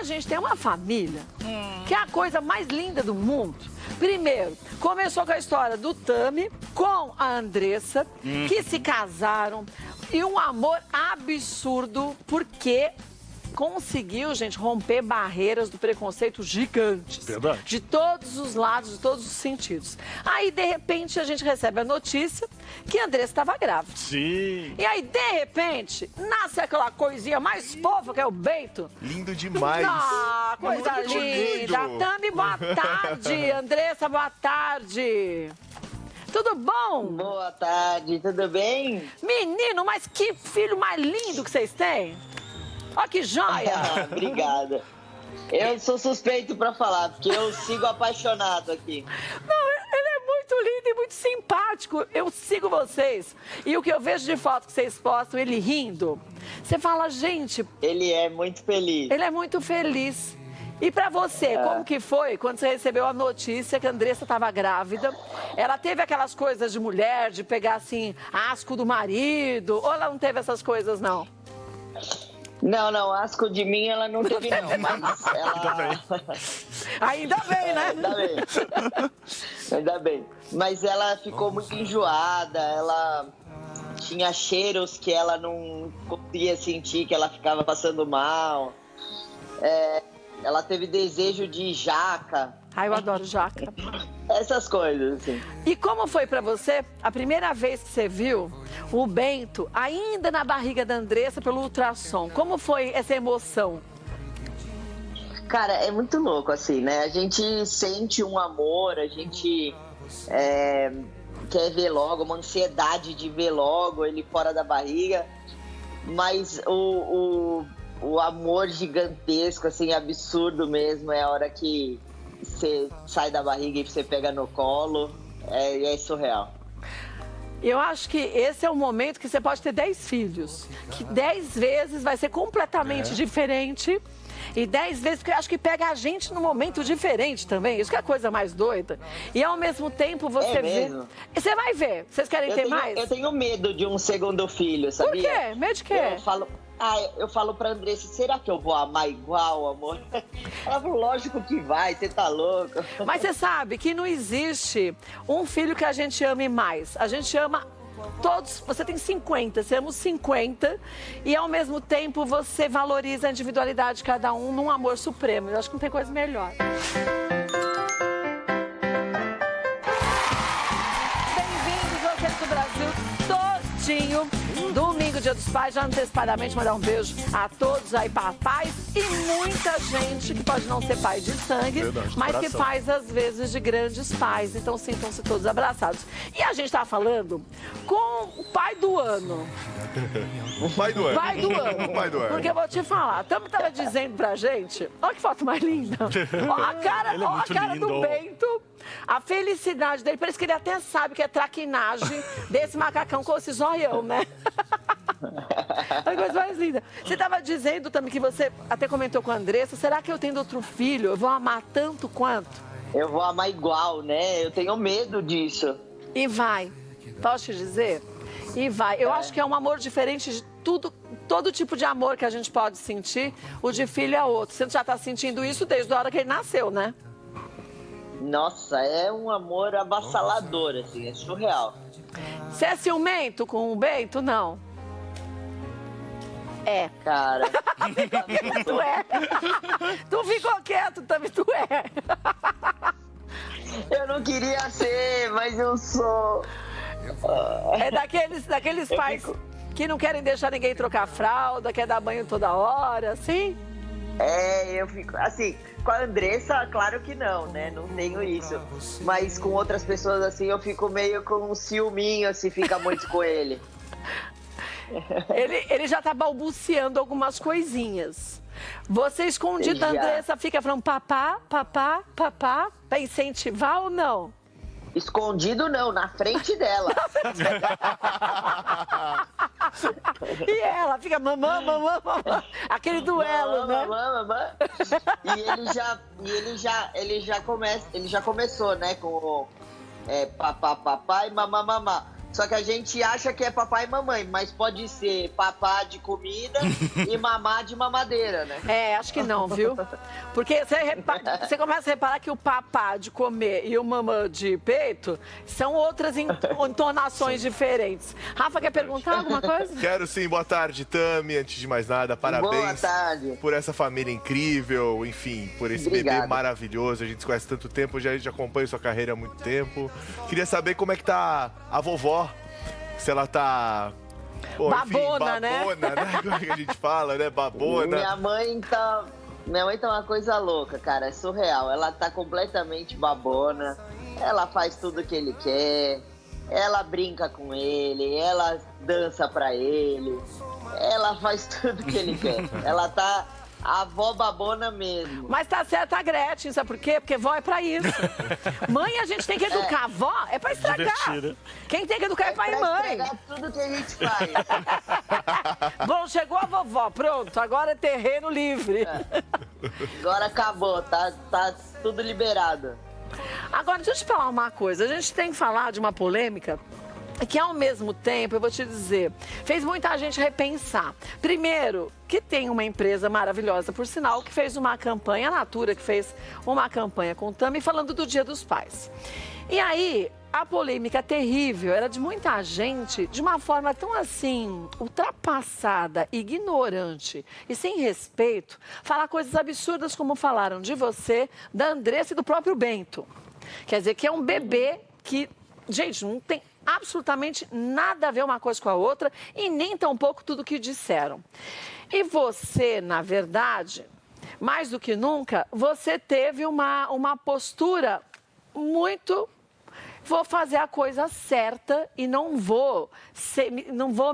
gente tem uma família que é a coisa mais linda do mundo. Primeiro, começou com a história do Tami com a Andressa, que se casaram. E um amor absurdo, porque conseguiu, gente, romper barreiras do preconceito gigantes. Verdade. De todos os lados, de todos os sentidos. Aí, de repente, a gente recebe a notícia que a Andressa estava grávida. Sim. E aí, de repente, nasce aquela coisinha mais fofa que é o Bento. Lindo demais. Ah, coisa Muito linda. lindo. Tami, boa tarde. Andressa, boa tarde. Tudo bom? Boa tarde, tudo bem? Menino, mas que filho mais lindo que vocês têm. Olha que joia. Obrigada. Eu sou suspeito pra falar, porque eu sigo apaixonado aqui. Não, ele é muito lindo e muito simpático. Eu sigo vocês. E o que eu vejo de foto que vocês postam, ele rindo, você fala, gente, Ele é muito feliz. ele é muito feliz. E pra você, como que foi quando você recebeu a notícia que a Andressa estava grávida? Ela teve aquelas coisas de mulher, de pegar assim, asco do marido? Ou ela não teve essas coisas, não? Não, asco de mim ela não teve não, mas ela... Ainda bem, né? Ainda bem. Ainda bem. Mas ela ficou muito enjoada, ela tinha cheiros que ela não conseguia sentir, que ela ficava passando mal. Ela teve desejo de jaca. Ai, eu adoro jaca. Essas coisas, assim. E como foi pra você a primeira vez que você viu o Bento ainda na barriga da Andressa pelo ultrassom? Como foi essa emoção? Cara, é muito louco, assim, né? A gente sente um amor, a gente quer ver logo, uma ansiedade de ver logo ele fora da barriga, mas o amor gigantesco, assim, absurdo mesmo, é a hora que você sai da barriga e você pega no colo, é surreal. Eu acho que esse é o momento que você pode ter 10 filhos, que 10 vezes vai ser completamente diferente. E 10 vezes, porque eu acho que pega a gente num momento diferente também. Isso que é a coisa mais doida. E ao mesmo tempo você vê. mesmo? E você vai ver. Vocês querem ter mais? Eu tenho medo de um segundo filho, sabia? Por quê? Medo de quê? Eu falo pra Andressa, será que eu vou amar igual, amor? Ela falou, lógico que vai, você tá louco. Mas você sabe que não existe um filho que a gente ame mais. A gente ama todos. Você tem 50, você ama os 50 e ao mesmo tempo você valoriza a individualidade de cada um num amor supremo. Eu acho que não tem coisa melhor. Bem-vindos, vocês do Brasil todinho. Domingo, Dia dos Pais, já antecipadamente mandar um beijo a todos aí, papais e muita gente que pode não ser pai de sangue, Verdade, mas que coração. faz às vezes de grandes pais, então sintam-se todos abraçados. E a gente tá falando com o pai do ano. O pai do ano. Pai do ano. O pai do ano. Porque eu vou te falar, a Tami tava dizendo pra gente, olha que foto mais linda. Ó a cara, Ele é ó a muito cara do lindo. Bento, a felicidade dele, parece que ele até sabe que é traquinagem desse macacão com esse zoião, né? A coisa mais linda. Você tava dizendo também que você até comentou com a Andressa, será que eu tendo outro filho, eu vou amar tanto quanto? Eu vou amar igual, né? Eu tenho medo disso. E vai. Posso te dizer? E vai. Eu acho que é um amor diferente de tudo, todo tipo de amor que a gente pode sentir. O de filho é outro. Você já tá sentindo isso desde a hora que ele nasceu, né? Nossa, é um amor avassalador, assim, é surreal. Você é ciumento com o Bento? Não. É. Cara, Tu é. Tu ficou quieto também, tu é. eu não queria ser, mas eu sou. É daqueles pais que não querem deixar ninguém trocar fralda, quer dar banho toda hora, assim? Eu fico, assim, com a Andressa, claro que não, né? Não tenho isso. Mas com outras pessoas, assim, eu fico meio com um ciúminho, se fica muito com ele. Ele já tá balbuciando algumas coisinhas. Você escondida, Já. Andressa, fica falando papá, papá, papá, pra incentivar ou não? Escondido não, na frente dela. E ela fica mamã, mamã, mamã. Aquele duelo, né? Mamã. E ele já começou, né, com papá, papá e mamá, mamá. Só que a gente acha que é papai e mamãe, mas pode ser papá de comida e mamá de mamadeira, né? Acho que não, viu? Porque você começa a reparar que o papá de comer e o mamã de peito são outras entonações diferentes. Rafa, quer perguntar alguma coisa? Quero sim. Boa tarde, Tami. Antes de mais nada, parabéns. Boa tarde. Por essa família incrível, enfim, por esse bebê maravilhoso. A gente se conhece há tanto tempo, já acompanha sua carreira há muito tempo. Queria saber como é que tá a vovó. Se ela tá... Pô, babona, enfim, né? Como é que a gente fala, né? Babona. Minha mãe tá uma coisa louca, cara. É surreal. Ela tá completamente babona. Ela faz tudo que ele quer. Ela brinca com ele. Ela dança pra ele. Ela faz tudo que ele quer. Ela tá... A avó babona mesmo. Mas tá certa a Gretchen, sabe por quê? Porque vó é pra isso. Mãe, a gente tem que educar. Vó é pra estragar. Divertida. Quem tem que educar é pai e mãe. Estragar tudo que a gente faz. Bom, chegou a vovó, pronto. Agora é terreno livre. Agora acabou, tá tudo liberado. Agora, deixa eu te falar uma coisa. A gente tem que falar de uma polêmica que, ao mesmo tempo, eu vou te dizer, fez muita gente repensar. Primeiro, que tem uma empresa maravilhosa, por sinal, que fez uma campanha, a Natura, que fez uma campanha com o Tami, falando do Dia dos Pais. E aí, a polêmica terrível era de muita gente, de uma forma tão assim, ultrapassada, ignorante e sem respeito, falar coisas absurdas como falaram de você, da Andressa e do próprio Bento. Quer dizer, que é um bebê que, gente, não tem absolutamente nada a ver uma coisa com a outra e nem tampouco tudo que disseram. E você, na verdade, mais do que nunca, você teve uma postura muito... Vou fazer a coisa certa e não vou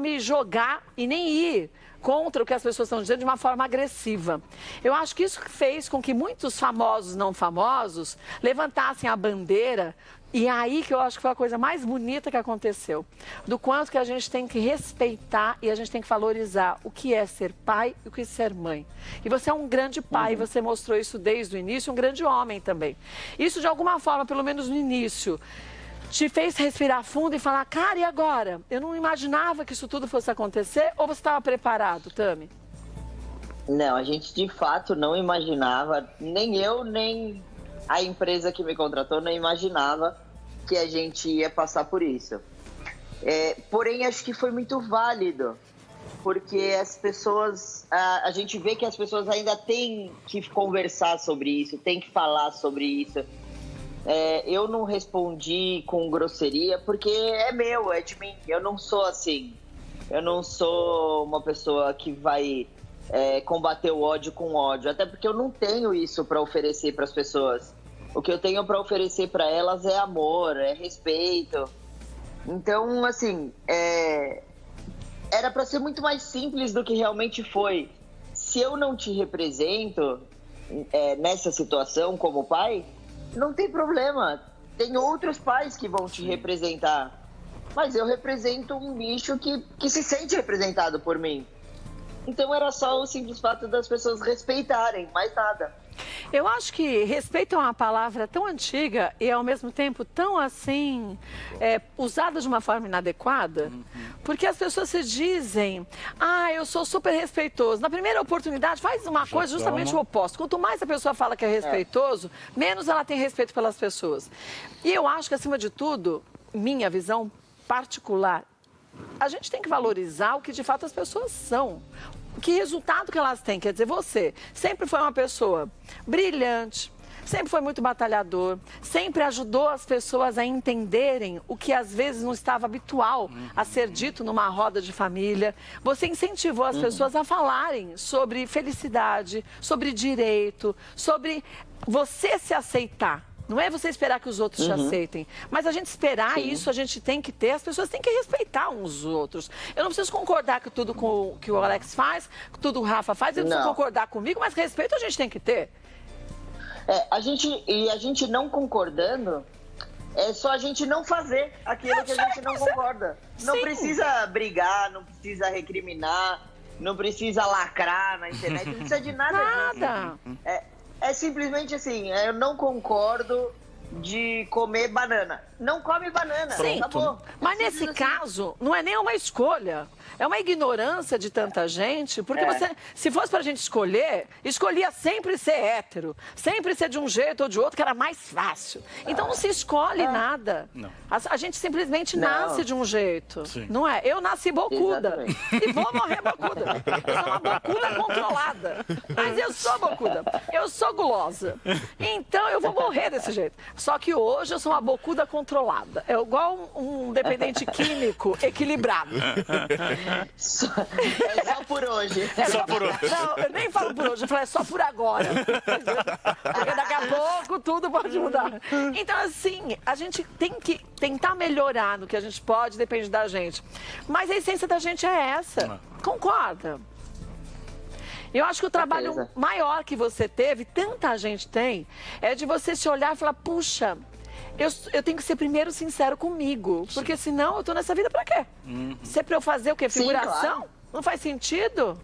me jogar e nem ir contra o que as pessoas estão dizendo de uma forma agressiva. Eu acho que isso fez com que muitos famosos, não famosos, levantassem a bandeira. E aí que eu acho que foi a coisa mais bonita que aconteceu. Do quanto que a gente tem que respeitar e a gente tem que valorizar o que é ser pai e o que é ser mãe. E você é um grande pai, você mostrou isso desde o início, um grande homem também. Isso de alguma forma, pelo menos no início, te fez respirar fundo e falar, cara, e agora? Eu não imaginava que isso tudo fosse acontecer, ou você estava preparado, Tami? Não, a gente de fato não imaginava, nem eu, nem a empresa que me contratou não imaginava que a gente ia passar por isso. Porém, acho que foi muito válido, porque as pessoas, a gente vê que as pessoas ainda têm que conversar sobre isso, têm que falar sobre isso. Eu não respondi com grosseria, porque é meu, é de mim. Eu não sou assim. Eu não sou uma pessoa que vai combater o ódio com ódio, até porque eu não tenho isso para oferecer para as pessoas. O que eu tenho para oferecer para elas é amor, é respeito. Então, assim, era para ser muito mais simples do que realmente foi. Se eu não te represento nessa situação como pai, não tem problema. Tem outros pais que vão te representar. Mas eu represento um bicho que se sente representado por mim. Então era só o simples fato das pessoas respeitarem, mais nada. Eu acho que respeito é uma palavra tão antiga e, ao mesmo tempo, tão assim, usada de uma forma inadequada, porque as pessoas se dizem, eu sou super respeitoso. Na primeira oportunidade, faz uma coisa justamente o oposto. Quanto mais a pessoa fala que é respeitoso, menos ela tem respeito pelas pessoas. E eu acho que, acima de tudo, minha visão particular, a gente tem que valorizar o que, de fato, as pessoas são. Que resultado que elas têm? Quer dizer, você sempre foi uma pessoa brilhante, sempre foi muito batalhador, sempre ajudou as pessoas a entenderem o que às vezes não estava habitual a ser dito numa roda de família. Você incentivou as pessoas a falarem sobre felicidade, sobre direito, sobre você se aceitar. Não é você esperar que os outros te aceitem. Mas a gente esperar isso, a gente tem que ter. As pessoas têm que respeitar uns os outros. Eu não preciso concordar com tudo que o Alex faz, com tudo o Rafa faz. Eu não preciso concordar comigo, mas respeito a gente tem que ter. A gente não concordando, é só a gente não fazer aquilo que a gente não concorda. Não precisa brigar, não precisa recriminar, não precisa lacrar na internet, não precisa de nada disso. É simplesmente assim, eu não concordo de comer banana. Não come banana. Sim, acabou. Mas nesse caso, não é nem uma escolha. É uma ignorância de tanta gente, porque você, se fosse pra gente escolher, escolhia sempre ser hétero, sempre ser de um jeito ou de outro, que era mais fácil. Então não se escolhe nada. Não. A gente simplesmente nasce de um jeito, Sim. não é? Eu nasci bocuda Exatamente. e vou morrer bocuda. Eu sou uma bocuda controlada, mas eu sou bocuda. Eu sou gulosa. Então eu vou morrer desse jeito. Só que hoje eu sou uma bocuda controlada. É igual um dependente químico equilibrado. É só por hoje. Só por hoje. Não, eu nem falo por hoje, eu falo é só por agora. Porque daqui a pouco tudo pode mudar. Então, assim, a gente tem que tentar melhorar no que a gente pode, depende da gente. Mas a essência da gente é essa. Concorda? Eu acho que o trabalho maior que você teve, tanta gente tem, é de você se olhar e falar, puxa, eu tenho que ser primeiro sincero comigo, porque senão eu tô nessa vida pra quê? Se é pra eu fazer o quê? Figuração? Sim, claro. Não faz sentido?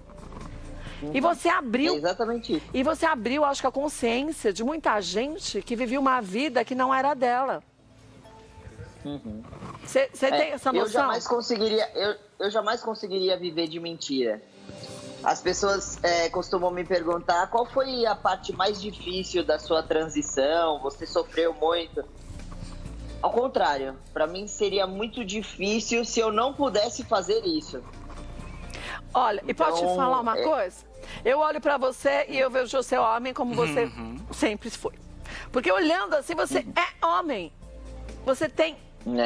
E você abriu... É exatamente isso. E você abriu, acho que a consciência de muita gente que vivia uma vida que não era dela. Você tem essa noção? Eu jamais conseguiria viver de mentira. As pessoas costumam me perguntar qual foi a parte mais difícil da sua transição, você sofreu muito. Ao contrário, para mim seria muito difícil se eu não pudesse fazer isso. Olha, e pode te falar uma coisa? Eu olho pra você e eu vejo o seu homem como você sempre foi. Porque olhando assim, você é homem. Você tem...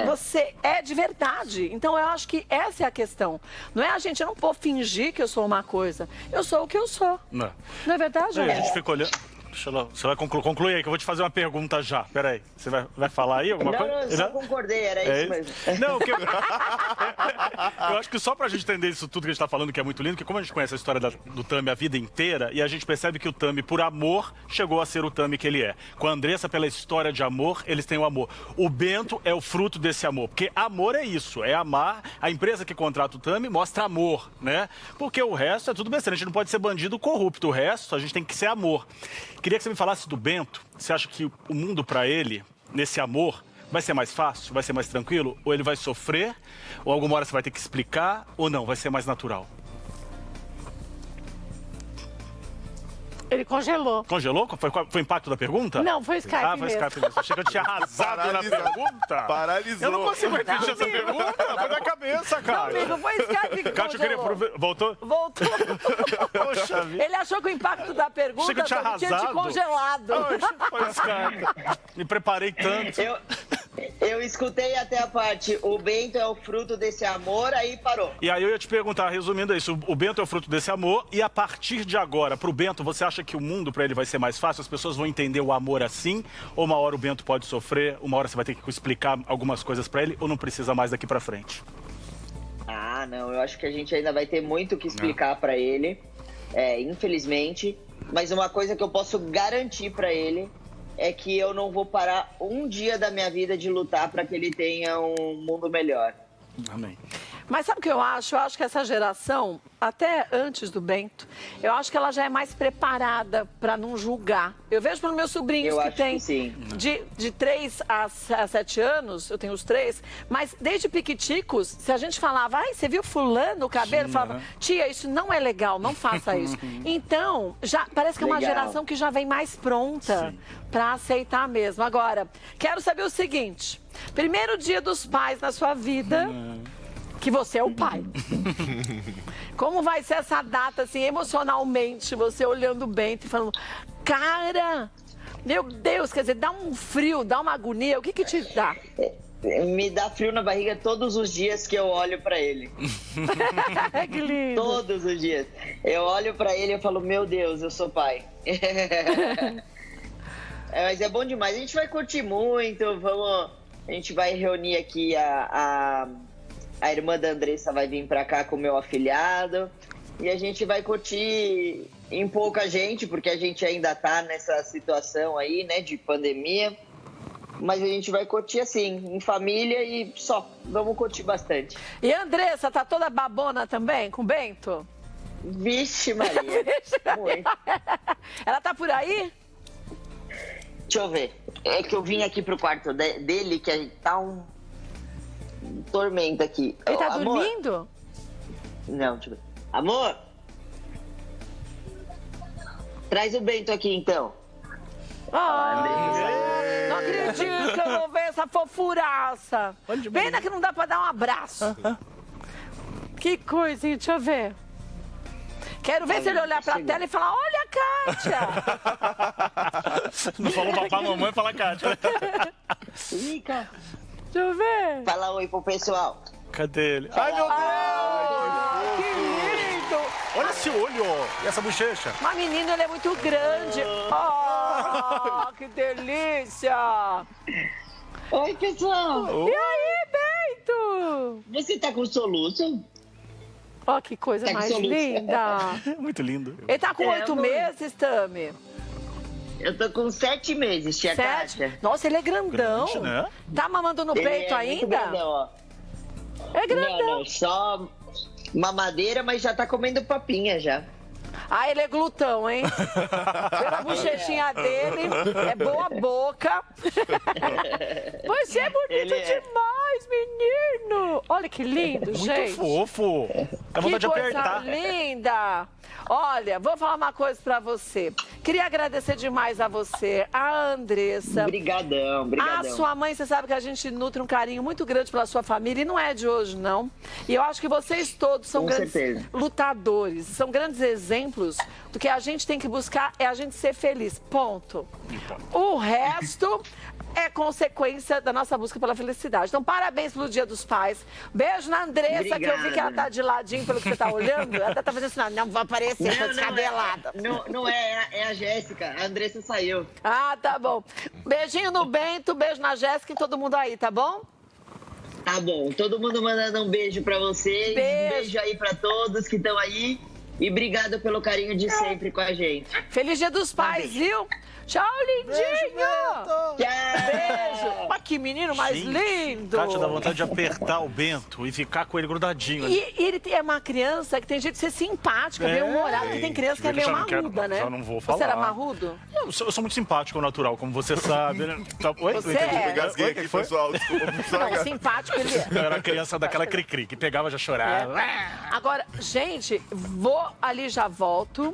Você é de verdade. Então eu acho que essa é a questão. Não é a gente, eu não vou fingir que eu sou uma coisa. Eu sou o que eu sou. Não é verdade, A André? gente fica olhando. Você vai concluir aí, que eu vou te fazer uma pergunta já. Peraí, você vai falar aí alguma coisa? Não, eu só concordei, era isso mesmo. Não, eu acho que só pra gente entender isso tudo que a gente tá falando, que é muito lindo, que como a gente conhece a história do Tami a vida inteira, e a gente percebe que o Tami, por amor, chegou a ser o Tami que ele é. Com a Andressa, pela história de amor, eles têm o amor. O Bento é o fruto desse amor, porque amor é isso, é amar. A empresa que contrata o Tami mostra amor, né? Porque o resto é tudo besteira, a gente não pode ser bandido corrupto, o resto a gente tem que ser amor. Queria que você me falasse do Bento. Você acha que o mundo pra ele, nesse amor, vai ser mais fácil? Vai ser mais tranquilo? Ou ele vai sofrer? Ou alguma hora você vai ter que explicar? Ou não? Vai ser mais natural? Ele congelou. Congelou? Foi o impacto da pergunta? Não, foi Skype foi mesmo. Skype mesmo. Achei que eu tinha arrasado na pergunta. Paralisou. Eu não consigo repetir essa pergunta. Foi da cabeça, cara. Não, amigo, foi Skype que Cátia, eu congelou. queria... Voltou? Voltou. Poxa vida. Ele achou que o impacto da pergunta Achei que eu tinha tinha te arrasado. congelado. Foi Skype. Me preparei tanto. Eu escutei até a parte, o Bento é o fruto desse amor, aí parou. E aí eu ia te perguntar, resumindo isso, o Bento é o fruto desse amor, e a partir de agora, pro Bento, você acha que o mundo pra ele vai ser mais fácil? As pessoas vão entender o amor assim? Ou uma hora o Bento pode sofrer, uma hora você vai ter que explicar algumas coisas pra ele, ou não precisa mais daqui pra frente? Ah, não, eu acho que a gente ainda vai ter muito o que explicar pra ele, infelizmente. Mas uma coisa que eu posso garantir pra ele é que eu não vou parar um dia da minha vida de lutar para que ele tenha um mundo melhor. Amém. Mas sabe o que eu acho? Eu acho que essa geração, até antes do Bento, eu acho que ela já é mais preparada para não julgar. Eu vejo pelos meus sobrinhos Eu que acho têm que sim. de 3 a 7 anos, eu tenho os 3, mas desde piquiticos, se a gente falava, ai, você viu fulano o cabelo? Sim, Falava, tia, isso não é legal, não faça isso. Então, já parece que é uma Legal. geração que já vem mais pronta para aceitar mesmo. Agora, quero saber o seguinte, primeiro dia dos pais na sua vida... que você é o pai. Como vai ser essa data, assim, emocionalmente, você olhando bem e falando, cara, meu Deus, quer dizer, dá um frio, dá uma agonia, o que que te dá? Me dá frio na barriga todos os dias que eu olho pra ele. Que lindo. Todos os dias. Eu olho pra ele e falo, meu Deus, eu sou pai. Mas é bom demais. A gente vai curtir muito, a gente vai reunir aqui a irmã da Andressa vai vir pra cá com o meu afilhado e a gente vai curtir em pouca gente, porque a gente ainda tá nessa situação aí, né, de pandemia. Mas a gente vai curtir assim, em família e só. Vamos curtir bastante. E a Andressa, tá toda babona também, com o Bento? Vixe, Maria. Muito. Ela tá por aí? Deixa eu ver. É que eu vim aqui pro quarto dele, que tá um tormento aqui. Ele tá Amor. dormindo? Não, deixa eu ver. Amor! Traz o Bento aqui, então. Não acredito que eu vou ver essa fofuraça. Pena que não dá pra dar um abraço. Que coisa, hein? Deixa eu ver. Quero ver se ele olhar pra tela e falar, olha a Kátia. Não falou papai, mamãe, fala Kátia. Ih, cara. Deixa eu ver. Fala oi pro pessoal. Cadê ele? Ai, meu Deus! Que lindo. Olha esse olho, ó. E essa bochecha. Mas menino, ele é muito grande. Oh, que delícia. Oi, pessoal. E aí, Bento? Você tá com soluço? Ó, que coisa Tá com mais soluço. linda. Muito lindo. Ele tá com 8 amor. meses, Tami? Eu tô com 7 meses, tia 7? Kátia. Nossa, ele é grandão. Grande, né? Tá mamando no Ele peito é muito ainda? grandão, ó. É grandão. Não, só mamadeira, mas já tá comendo papinha já. Ah, ele é glutão, hein? Pela bochechinha dele, é boa boca. Você é bonito Ele é. demais, menino. Olha que lindo, Muito gente. fofo. Dá Que vontade de coisa apertar. linda! Olha, vou falar uma coisa pra você. Queria agradecer demais a você, a Andressa. Brigadão, A brigadão. sua mãe, você sabe que a gente nutre um carinho muito grande pela sua família e não é de hoje, não. E eu acho que vocês todos são Com grandes certeza. lutadores, são grandes exemplos do que a gente tem que buscar é a gente ser feliz. Ponto. O resto é consequência da nossa busca pela felicidade. Então, parabéns pelo Dia dos Pais. Beijo na Andressa, que eu vi que ela tá de ladinho pelo que você tá olhando. Ela tá fazendo assim, não vai aparecer, tá descabelada. Não é a Jéssica. A Andressa saiu. Ah, tá bom. Beijinho no Bento, beijo na Jéssica e todo mundo aí, tá bom? Tá bom. Todo mundo mandando um beijo pra vocês. Beijo. Um beijo aí pra todos que estão aí. E obrigado pelo carinho de sempre com a gente. Feliz Dia dos Pais, viu? Tchau, lindinho! Tchau! Beijo! Olha que menino mais Gente, lindo! Kátia dá vontade de apertar o Bento e ficar com ele grudadinho. ali. E ele é uma criança que tem jeito de ser simpática, meio humorada, porque tem criança que é Eu meio já não quero- marruda, né? já não vou Você era falar. marrudo? Eu sou muito simpático ao natural, como você sabe. Né? Tá- Oi? Você Não entendi. é. Eu engasguei Oi, aqui, que foi? pessoal. Desculpa. Não, simpático ele é. Eu era criança daquela cri-cri, que pegava e já chorava. Agora, gente, vou ali, já volto.